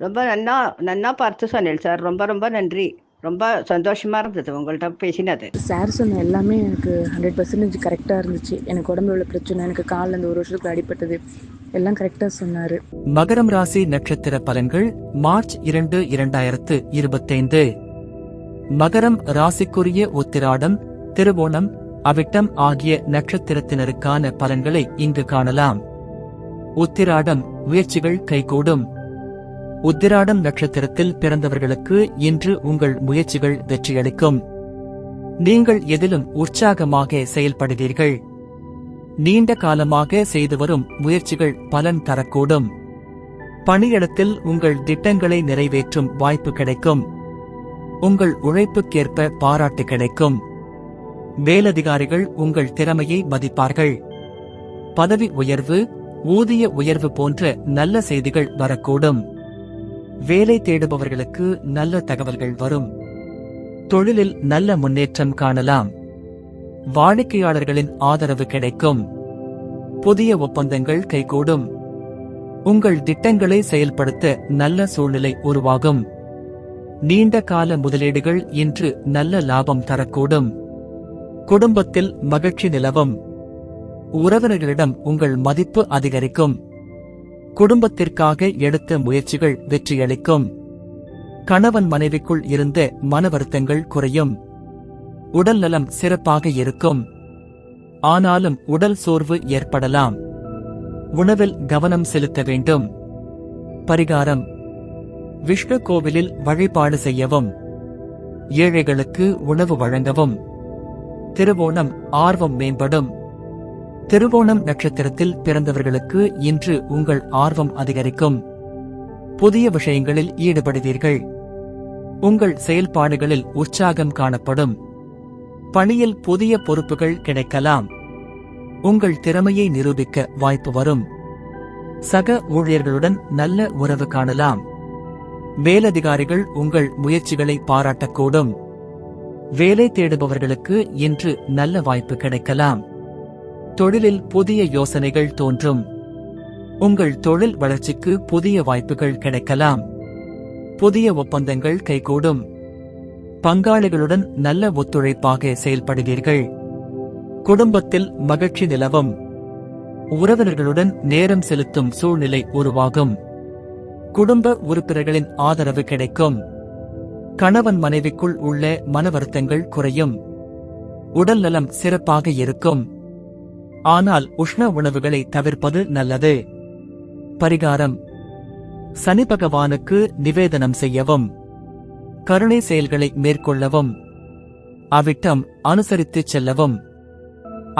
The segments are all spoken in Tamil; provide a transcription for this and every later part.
ரொம்ப நன்னா நன்னா பார்த்து சொன்னேன் சார். ரொம்ப ரொம்ப நன்றி. ரொம்ப சந்தோஷமா இருந்தது உங்கள்கிட்ட பேசினது. சார் சொன்ன எல்லாமே எனக்கு 100% கரெக்டாக இருந்துச்சு. எனக்கு உடம்புல உள்ள பிரச்சனை, எனக்கு காலில் அந்த 1 வருஷத்துக்கு அடிபட்டது எல்லாம் கரெக்டாக சொன்னார். மகரம் ராசி நட்சத்திர பலன்கள் மார்ச் 2, 2025. மகரம் ராசிக்குரிய உத்திராடம், திருவோணம், அவிட்டம் ஆகிய நட்சத்திரத்தினருக்கான பலன்களை இங்கு காணலாம். உத்திராடம் முயற்சிகள் கைகூடும். உத்திராடம் நட்சத்திரத்தில் பிறந்தவர்களுக்கு இன்று உங்கள் முயற்சிகள் வெற்றியளிக்கும். நீங்கள் எதிலும் உற்சாகமாக செயல்படுவீர்கள். நீண்ட காலமாக செய்து வரும் முயற்சிகள் பலன் தரக்கூடும். பணியிடத்தில் உங்கள் திட்டங்களை நிறைவேற்றும் வாய்ப்பு கிடைக்கும். உங்கள் உழைப்புக்கேற்ப பாராட்டு கிடைக்கும். மேலதிகாரிகள் உங்கள் திறமையை மதிப்பார்கள். பதவி உயர்வு, ஊதிய உயர்வு போன்ற நல்ல செய்திகள் வரக்கூடும். வேலை தேடுபவர்களுக்கு நல்ல தகவல்கள் வரும். தொழிலில் நல்ல முன்னேற்றம் காணலாம். வாடிக்கையாளர்களின் ஆதரவு கிடைக்கும். புதிய ஒப்பந்தங்கள் கைகூடும். உங்கள் திட்டங்களை செயல்படுத்த நல்ல சூழ்நிலை உருவாகும். நீண்ட கால முதலீடுகள் இன்று நல்ல லாபம் தரக்கூடும். குடும்பத்தில் மகிழ்ச்சி நிலவும். உறவினர்களிடம் உங்கள் மதிப்பு அதிகரிக்கும். குடும்பத்திற்காக எடுத்த முயற்சிகள் வெற்றியளிக்கும். கணவன் மனைவிக்குள் இருந்த மன வருத்தங்கள் குறையும். உடல் நலம் சிறப்பாக இருக்கும். ஆனாலும் உடல் சோர்வு ஏற்படலாம். உணவில் கவனம் செலுத்த வேண்டும். பரிகாரம்: விஷ்ணு கோவிலில் வழிபாடு செய்யவும். ஏழைகளுக்கு உணவு வழங்கவும். திருவோணம் ஆர்வம் மேம்படும். திருவோணம் நட்சத்திரத்தில் பிறந்தவர்களுக்கு இன்று உங்கள் ஆர்வம் அதிகரிக்கும். புதிய விஷயங்களில் ஈடுபடுவீர்கள். உங்கள் செயல்பாடுகளில் உற்சாகம் காணப்படும். பணியில் புதிய பொறுப்புகள் கிடைக்கலாம். உங்கள் திறமையை நிரூபிக்க வாய்ப்பு வரும். சக ஊழியர்களுடன் நல்ல உறவு காணலாம். மேலதிகாரிகள் உங்கள் முயற்சிகளை பாராட்டக்கூடும். வேலை தேடுபவர்களுக்கு இன்று நல்ல வாய்ப்பு கிடைக்கலாம். தொழிலில் புதிய யோசனைகள் தோன்றும். உங்கள் தொழில் வளர்ச்சிக்கு புதிய வாய்ப்புகள் கிடைக்கலாம். புதிய ஒப்பந்தங்கள் கைகூடும். பங்காளிகளுடன் நல்ல ஒத்துழைப்பாக செயல்படுவீர்கள். குடும்பத்தில் மகிழ்ச்சி நிலவும். உறவினர்களுடன் நேரம் செலுத்தும் சூழ்நிலை உருவாகும். குடும்ப உறுப்பினர்களின் ஆதரவு கிடைக்கும். கணவன் மனைவிக்குள் உள்ள மன வருத்தங்கள் குறையும். உடல் நலம் சிறப்பாக இருக்கும். ஆனால் உஷ்ண உணவுகளை தவிர்ப்பது நல்லது. பரிகாரம்: சனி பகவானுக்கு நிவேதனம் செய்யவும். கருணை செயல்களை மேற்கொள்ளவும். அவிட்டம் அனுசரித்துச் செல்லவும்.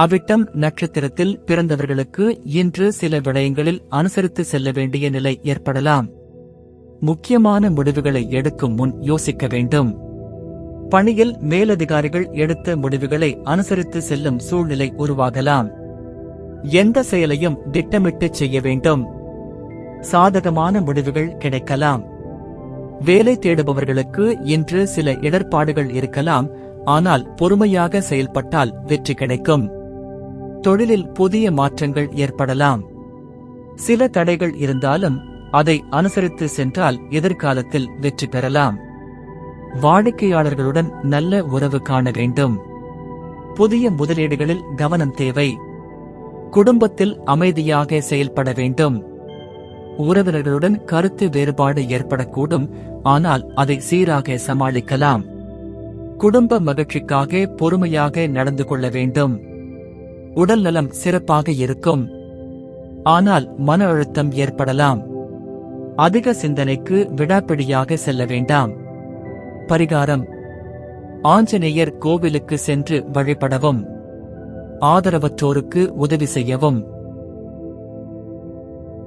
அவிட்டம் நட்சத்திரத்தில் பிறந்தவர்களுக்கு இன்று சில விடயங்களில் அனுசரித்து செல்ல வேண்டிய நிலை ஏற்படலாம். முக்கியமான முடிவுகளை எடுக்கும் முன் யோசிக்க வேண்டும். பணியில் மேலதிகாரிகள் எடுத்த முடிவுகளை அனுசரித்து செல்லும் சூழ்நிலை உருவாகலாம். எந்த செயலையும் திட்டமிட்டு செய்ய வேண்டும். சாதகமான முடிவுகள் கிடைக்கலாம். வேலை தேடுபவர்களுக்கு இன்று சில இடர்பாடுகள் இருக்கலாம். ஆனால் பொறுமையாக செயல்பட்டால் வெற்றி கிடைக்கும். தொழிலில் புதிய மாற்றங்கள் ஏற்படலாம். சில தடைகள் இருந்தாலும் அதை அனுசரித்து சென்றால் எதிர்காலத்தில் வெற்றி பெறலாம். வாடிக்கையாளர்களுடன் நல்ல உறவு காண வேண்டும். புதிய முதலீடுகளில் கவனம் தேவை. குடும்பத்தில் அமைதியாக செயல்பட வேண்டும். உறவினர்களுடன் கருத்து வேறுபாடு ஏற்படக்கூடும். ஆனால் அதை சீராக சமாளிக்கலாம். குடும்ப மகிழ்ச்சிக்காக பொறுமையாக நடந்து கொள்ள வேண்டும். உடல் நலம் சிறப்பாக இருக்கும். ஆனால் மன அழுத்தம் ஏற்படலாம். அதிக சிந்தனைக்கு விடாப்பிடியாக செல்ல வேண்டாம். பரிகாரம்: ஆஞ்சநேயர் கோவிலுக்கு சென்று வழிபடவும். ஆதரவற்றோருக்கு உதவி செய்யவும்.